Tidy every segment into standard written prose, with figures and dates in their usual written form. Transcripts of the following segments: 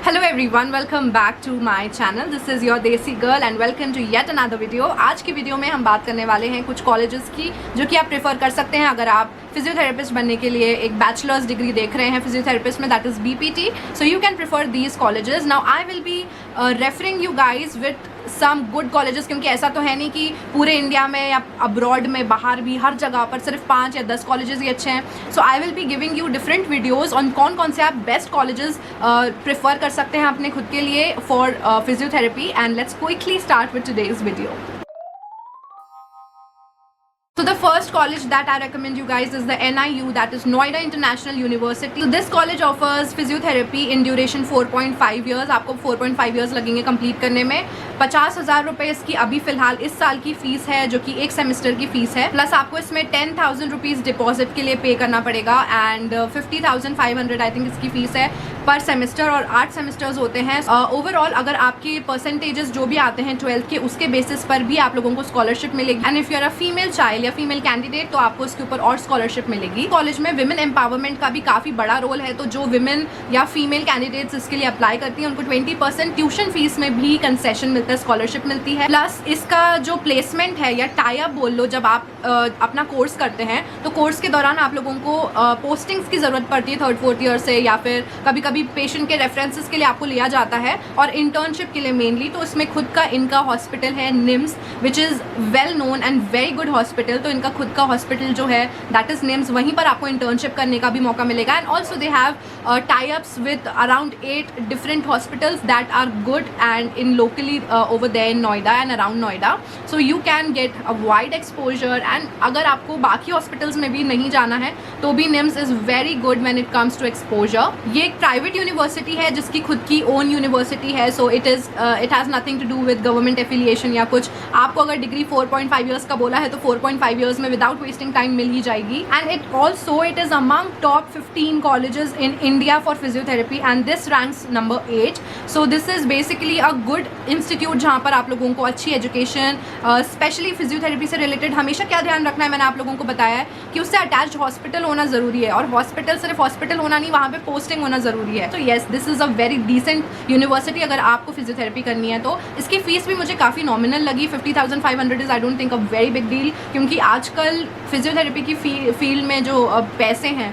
Hello everyone, welcome back to my channel. This is your Desi girl and welcome to yet another video. आज की video में हम बात करने वाले हैं कुछ कॉलेजेस की जो कि आप प्रेफर कर सकते हैं अगर आप फिजियोथेरेपिस्ट बनने के लिए एक बैचलर्स डिग्री देख रहे हैं फिजियोथेरेपिस्ट में, that is BPT. So you can prefer these colleges. Now I will be referring you guys with some good colleges, क्योंकि ऐसा तो है नहीं कि पूरे इंडिया में या अब्रॉड में बाहर भी हर जगह पर सिर्फ 5 या 10 कॉलेजेस ही अच्छे हैं. So I will be giving you different videos on कौन कौन से आप बेस्ट कॉलेजेस प्रेफर कर सकते हैं अपने खुद के लिए for physiotherapy. And let's quickly start with today's video. So the first college that I recommend you guys is the NIU, that is Noida International University. So this college offers physiotherapy in duration 4.5 years. आपको 4.5 years लगेंगे complete करने में. 50,000 रुपये इसकी अभी फ़िलहाल इस साल की फ़ीस है, जो कि एक सेमेस्टर की फ़ीस है. प्लस आपको इसमें 10,000 रुपीज़ डिपॉजिट के लिए पे करना पड़ेगा एंड 50,500 आई थिंक इसकी फ़ीस है पर सेमेस्टर, और 8 सेमेस्टर्स होते हैं. ओवरऑल अगर आपके परसेंटेजेस जो भी आते हैं 12th के, उसके बेसिस पर भी आप लोगों को स्कॉलरशिप मिलेगी. And if you are a female child या फीमेल कैंडिडेट तो आपको इसके ऊपर और स्कॉलरशिप मिलेगी. कॉलेज में विमेन एम्पावरमेंट का भी काफ़ी बड़ा रोल है, तो जो विमेन या फीमेल कैंडिडेट्स इसके लिए अप्लाई करती हैं उनको 20% ट्यूशन फीस में भी कंसेशन मिलता है, स्कॉलरशिप मिलती है. प्लस इसका जो प्लेसमेंट है या टाई अप बोल लो, जब आप अपना कोर्स करते हैं तो कोर्स के दौरान आप लोगों को पोस्टिंग्स की ज़रूरत पड़ती है 3rd 4th ईयर से, या फिर कभी कभी पेशेंट के रेफरेंसेस के लिए आपको लिया जाता है और इंटर्नशिप के लिए मेनली. तो इसमें खुद का इनका हॉस्पिटल है NIMS, which is well known and very good hospital. तो इनका खुद का हॉस्पिटल जो है दैट इज़ निम्स, वहीं पर आपको इंटर्नशिप करने का भी मौका मिलेगा. And also they have tie ups with around 8 different hospitals that are good and in locally over there in Noida and around Noida. So you can get a wide exposure. And अगर आपको बाकी हॉस्पिटल्स में भी नहीं जाना है तो भी NIMS is very good when it comes to exposure. ये एक प्राइवेट यूनिवर्सिटी है जिसकी खुद की ओन यूनिवर्सिटी है. So it has nothing to do with government affiliation या कुछ. आपको अगर डिग्री 4.5 ईयर्स का बोला है तो 4.5 ईयर्स में विदाउट वेस्टिंग टाइम मिल ही जाएगी. And it is among top 15 colleges in India for physiotherapy and this ranks number 8. So this is basically a good institute जहाँ पर आप लोगों को अच्छी एजुकेशन, स्पेशली फिजियोथेरेपी से रिलेटेड हमेशा क्या ध्यान रखना है, मैंने आप लोगों को बताया है कि उससे अटैच्ड हॉस्पिटल होना ज़रूरी है. और हॉस्पिटल सिर्फ हॉस्पिटल होना नहीं, वहाँ पे पोस्टिंग होना ज़रूरी है. तो yes, this is a very decent university अगर आपको फिजियोथेरेपी करनी है तो. इसकी फ़ीस भी मुझे काफ़ी नॉमिनल लगी. 50,500 is I don't think a very big deal, क्योंकि आजकल फिजियोथेरेपी की फील्ड में जो पैसे हैं,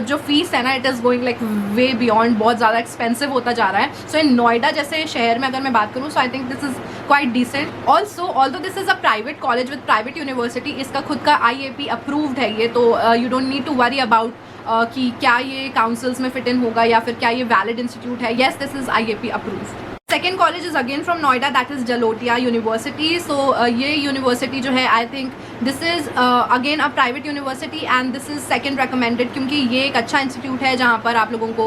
जो फीस है ना, it is going like way beyond, बहुत ज़्यादा एक्सपेंसिव होता जा रहा है. सो इन नोएडा जैसे शहर में अगर मैं बात करूँ, so I think this is quite decent. Also although this is a private college with private university, इसका खुद का IAP अप्रूव्ड है ये. तो you don't need to worry about कि क्या ये काउंसिल्स में फिट इन होगा या फिर क्या ये वैलिड इंस्टीट्यूट है. Yes, this is IAP approved. Second college is again from Noida, that is जलोटिया यूनिवर्सिटी. सो ये यूनिवर्सिटी जो है, I think this is again a private university and this is second recommended, क्योंकि ये एक अच्छा इंस्टीट्यूट है जहाँ पर आप लोगों को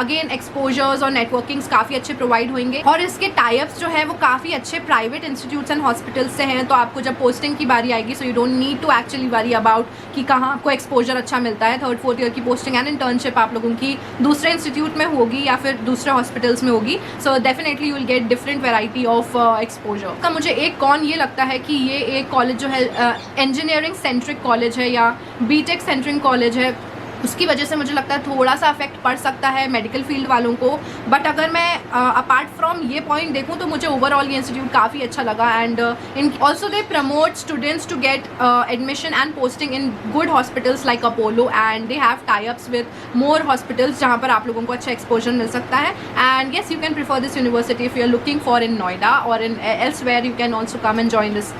अगेन एक्सपोजर्स और नेटवर्किंग्स काफ़ी अच्छे प्रोवाइड होंगे. और इसके टाइप्स जो है वो काफ़ी अच्छे प्राइवेट इंस्टीट्यूट्स एंड हॉस्पिटल्स से हैं. तो आपको जब पोस्टिंग की बारी आएगी, so you don't need to actually worry about कि कहाँ आपको एक्सपोजर अच्छा मिलता है. 3rd 4th ईयर की पोस्टिंग एंड इंटर्नशिप आप लोगों की दूसरे इंस्टीट्यूट में होगी या फिर दूसरे हॉस्पिटल्स में होगी. So definitely you will get different variety of exposure. का मुझे एक कौन ये लगता है कि ये एक कॉलेज जो है इंजीनियरिंग सेंट्रिक कॉलेज है या BTech सेंट्रिक कॉलेज है, उसकी वजह से मुझे लगता है थोड़ा सा अफेक्ट पड़ सकता है मेडिकल फील्ड वालों को. बट अगर मैं अपार्ट फ्रॉम ये पॉइंट देखूँ तो मुझे ओवरऑल ये इंस्टीट्यूट काफ़ी अच्छा लगा. And in also they promote students to get admission and posting in good hospitals like Apollo, and they have tie ups with more hospitals जहाँ पर आप लोगों को अच्छा एक्सपोजर मिल सकता है. And yes, you can prefer this university if you are looking for in Noida और in elsewhere. You can also come and join this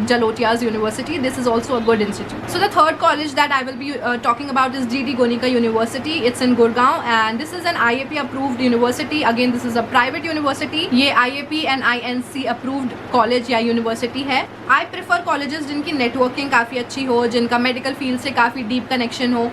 Galgotias university. This is also a good institute. So the third college that I will be talking about is GD Goenka University. It's in Gurgaon and this is an IAP approved university. Again, this is a private university. ये IAP and INC approved college या university है. I prefer colleges जिनकी networking काफ़ी अच्छी हो, जिनका medical field से काफ़ी deep connection हो.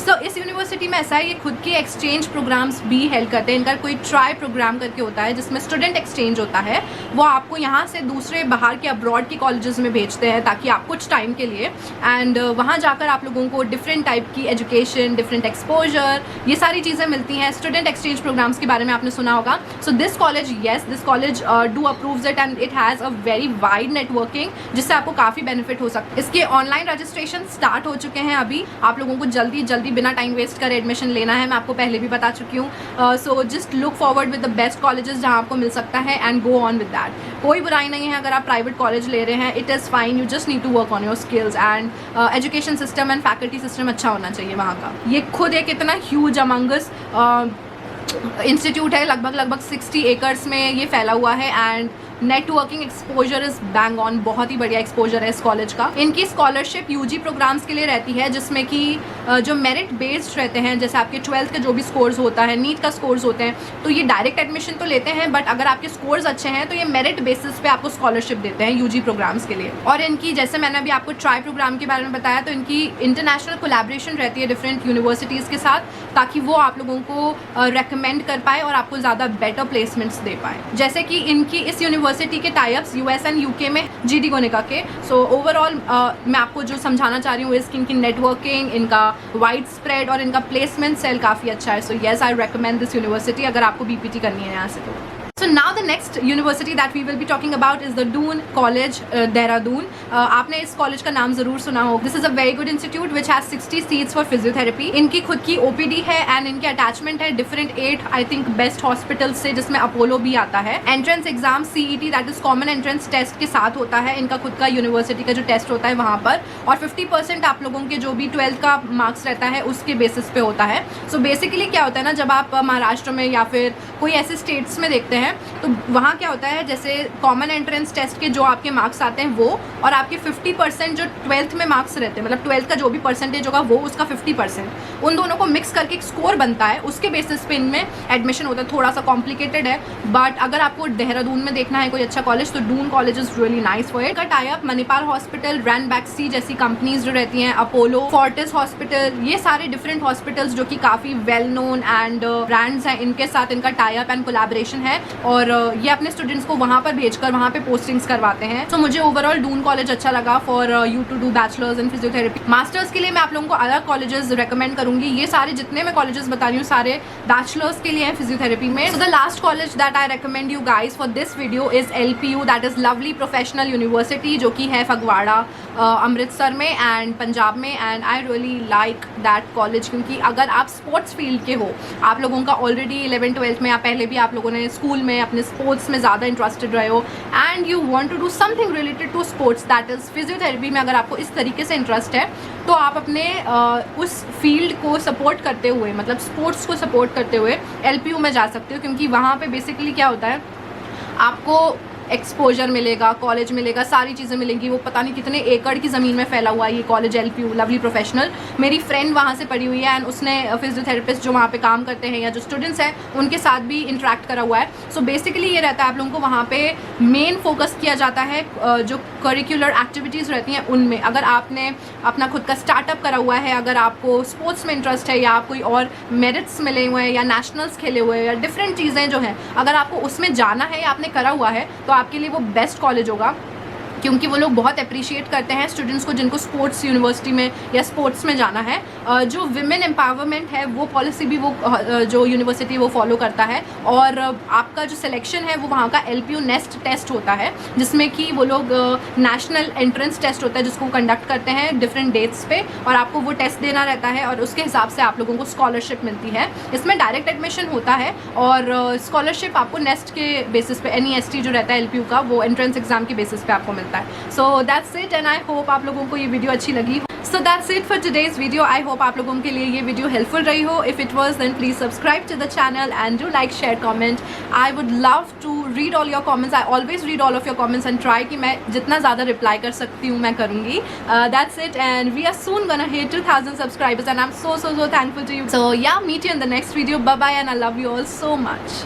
So इस university में ऐसा है, ये खुद के exchange programs भी हेल्प करते हैं. इनका कोई try program करके होता है जिसमें student exchange होता है. वो आपको यहाँ से दूसरे बाहर के abroad की colleges में भेजते हैं ताकि आप कुछ टाइम के लिए, and वहाँ जाकर आप लोगों को different type की education एजुकेशन, डिफरेंट एक्सपोजर, ये सारी चीज़ें मिलती हैं। स्टूडेंट एक्सचेंज प्रोग्राम्स के बारे में आपने सुना होगा। So this college, yes, this college do approves it and it has a very wide networking, जिससे आपको काफ़ी बेनिफिट हो सकता है। इसके ऑनलाइन रजिस्ट्रेशन स्टार्ट हो चुके हैं अभी। आप लोगों को जल्दी जल्दी बिना टाइम वेस्ट करे एडमिशन लेना है, मैं आपको पहले भी बता चुकी हूँ। So just look forward with the best colleges जहाँ आपको मिल सकता है and go on with that. कोई बुराई नहीं है अगर आप प्राइवेट कॉलेज ले रहे हैं, it is fine, you just need to work on your skills and education system and faculty system अच्छा होना चाहिए वहाँ का। ये खुद एक इतना ह्यूज अमंगस इंस्टीट्यूट है, लगभग 60 एकर्स में ये फैला हुआ है and networking exposure is bang on, बहुत ही बढ़िया एक्सपोजर है इस कॉलेज का। इनकी स्कॉलरशिप यूजी प्रोग्राम्स के लिए रहती है, जिसमें कि जो मेरिट बेस्ड रहते हैं, जैसे आपके 12th के जो भी स्कोर्स होता है, नीट का स्कोर्स होते हैं, तो ये डायरेक्ट एडमिशन तो लेते हैं, बट अगर आपके स्कोर्स अच्छे हैं तो ये मेरिट बेसिस पे आपको स्कॉलरशिप देते हैं यूजी प्रोग्राम्स के लिए। और इनकी, जैसे मैंने अभी आपको ट्राई प्रोग्राम के बारे में बताया, तो इनकी इंटरनेशनल कोलैबोरेशन रहती है डिफरेंट यूनिवर्सिटीज़ के साथ, ताकि वो आप लोगों को रेकमेंड कर पाए और आपको ज़्यादा बेटर प्लेसमेंट्स दे पाए। जैसे कि इनकी इस यूनिवर्सिटी के टाइप्स यूएस एंड यूके में जीडी गोनेका के। सो ओवरऑल मैं आपको जो समझाना चाह रही हूँ इसकी इनकी नेटवर्किंग, इनका वाइड स्प्रेड और इनका प्लेसमेंट सेल काफ़ी अच्छा है। So yes, I recommend this university अगर आपको बीपीटी करनी है यहाँ से तो। So now the next university that we will be talking about is the Doon College, Dehradun. आपने इस कॉलेज का नाम ज़रूर सुना हो। This is a very good institute which has 60 seats for physiotherapy. इनकी खुद की OPD है एंड इनके अटैचमेंट है different 8 I think best hospitals से, जिसमें अपोलो भी आता है। Entrance exam CET that is common entrance test के साथ होता है। इनका खुद का यूनिवर्सिटी का जो टेस्ट होता है वहाँ पर, और 50% आप लोगों के जो भी 12th का मार्क्स रहता है उसके बेसिस पे होता है। सो बेसिकली क्या होता है ना, जब आप महाराष्ट्र में या फिर कोई ऐसे स्टेट्स में देखते हैं तो वहाँ क्या होता है, जैसे कॉमन एंट्रेंस टेस्ट के जो आपके मार्क्स आते हैं वो, और आपके 50% जो 12th में मार्क्स रहते हैं, मतलब 12th का जो भी परसेंटेज होगा वो उसका 50%, उन दोनों को मिक्स करके एक स्कोर बनता है, उसके बेसिस पे इनमें एडमिशन होता है। थोड़ा सा कॉम्प्लिकेटेड है, बट अगर आपको देहरादून में देखना है कोई अच्छा कॉलेज तो Doon college is really nice for it. का tie up Manipal hospital, Ranbaxy जैसी कंपनीज जो रहती हैं, अपोलो, फोर्टिस हॉस्पिटल, ये सारे डिफरेंट हॉस्पिटल्स जो कि काफ़ी वेल नोन एंड ब्रांड्स हैं, इनके साथ इनका टाई अप एंड कोलैबोरेशन है और ये अपने स्टूडेंट्स को वहाँ पर भेजकर वहाँ पे पोस्टिंग्स करवाते हैं। सो मुझे ओवरऑल डून कॉलेज अच्छा लगा for you to do bachelors in physiotherapy. Masters के लिए मैं आप लोगों को अलग कॉलेजेस रेकमेंड करूँगी। ये सारे जितने मैं कॉलेजेस बता रही हूँ सारे बैचलर्स के लिए हैं फिजियोथेरेपी में। So the last college that I recommend you guys for this video is LPU, that is lovely professional university, जो कि है फगवाड़ा अमृतसर में एंड पंजाब में। And I really like that college, क्योंकि अगर आप स्पोर्ट्स फील्ड के हो, आप लोगों का ऑलरेडी 11th-12th में या पहले भी आप लोगों ने स्कूल में अपने स्पोर्ट्स में ज़्यादा इंटरेस्टेड रहे हो and you want to do something related to sports, that is physiotherapy में अगर आपको इस तरीके से इंटरेस्ट है, तो आप अपने उस फील्ड को सपोर्ट करते हुए, मतलब स्पोर्ट्स को सपोर्ट करते हुए LPU में जा सकते हो। क्योंकि वहाँ पे बेसिकली क्या होता है, आपको एक्सपोजर मिलेगा, कॉलेज मिलेगा, सारी चीज़ें मिलेंगी। वो पता नहीं कितने एकड़ की ज़मीन में फैला हुआ है ये कॉलेज LPU लवली प्रोफेशनल। मेरी फ्रेंड वहाँ से पढ़ी हुई है एंड उसने फिजियोथेरेपिस्ट जो वहाँ पे काम करते हैं या जो स्टूडेंट्स हैं उनके साथ भी इंटरेक्ट करा हुआ है। सो बेसिकली ये रहता है आप लोगों को वहाँ पे मेन फोकस किया जाता है जो करिकुलर एक्टिविटीज़ रहती हैं उनमें। अगर आपने अपना खुद का स्टार्टअप करा हुआ है, अगर आपको स्पोर्ट्स में इंटरेस्ट है या आप कोई और मेरिट्स मिले हुए हैं या नेशनल्स खेले हुए हैं या डिफरेंट चीज़ें जो हैं, अगर आपको उसमें जाना है या आपने करा हुआ है तो आपके लिए वो बेस्ट कॉलेज होगा। क्योंकि वो लोग बहुत अप्रिशिएट करते हैं स्टूडेंट्स को जिनको स्पोर्ट्स यूनिवर्सिटी में या स्पोर्ट्स में जाना है। जो विमेन एम्पावरमेंट है वो पॉलिसी भी वो जो यूनिवर्सिटी वो फॉलो करता है। और आपका जो सिलेक्शन है वो वहाँ का LPU नेस्ट टेस्ट होता है, जिसमें कि वो लोग नेशनल एंट्रेंस टेस्ट होता है जिसको कंडक्ट करते हैं डिफरेंट डेट्स पे, और आपको वो टेस्ट देना रहता है और उसके हिसाब से आप लोगों को स्कॉलरशिप मिलती है। इसमें डायरेक्ट एडमिशन होता है और स्कॉलरशिप आपको नेस्ट के बेसिस पे, NEST जो रहता है LPU का, वो एंट्रेंस एग्जाम के बेसिस पे आपको मिलता है। So that's it and I hope आप लोगों को ये वीडियो अच्छी लगी। So that's it for today's video. I hope आप लोगों के लिए ये वीडियो हेल्पफुल रही हो. If it was, then please subscribe to the channel and do like, share, comment. I would love to read all your comments. I always read all of your comments and try कि मैं जितना ज़्यादा reply कर सकती हूँ मैं करूँगी. That's it and we are soon gonna hit 2000 subscribers and I'm so thankful to you. So yeah, meet you in the next video. Bye bye and I love you all so much.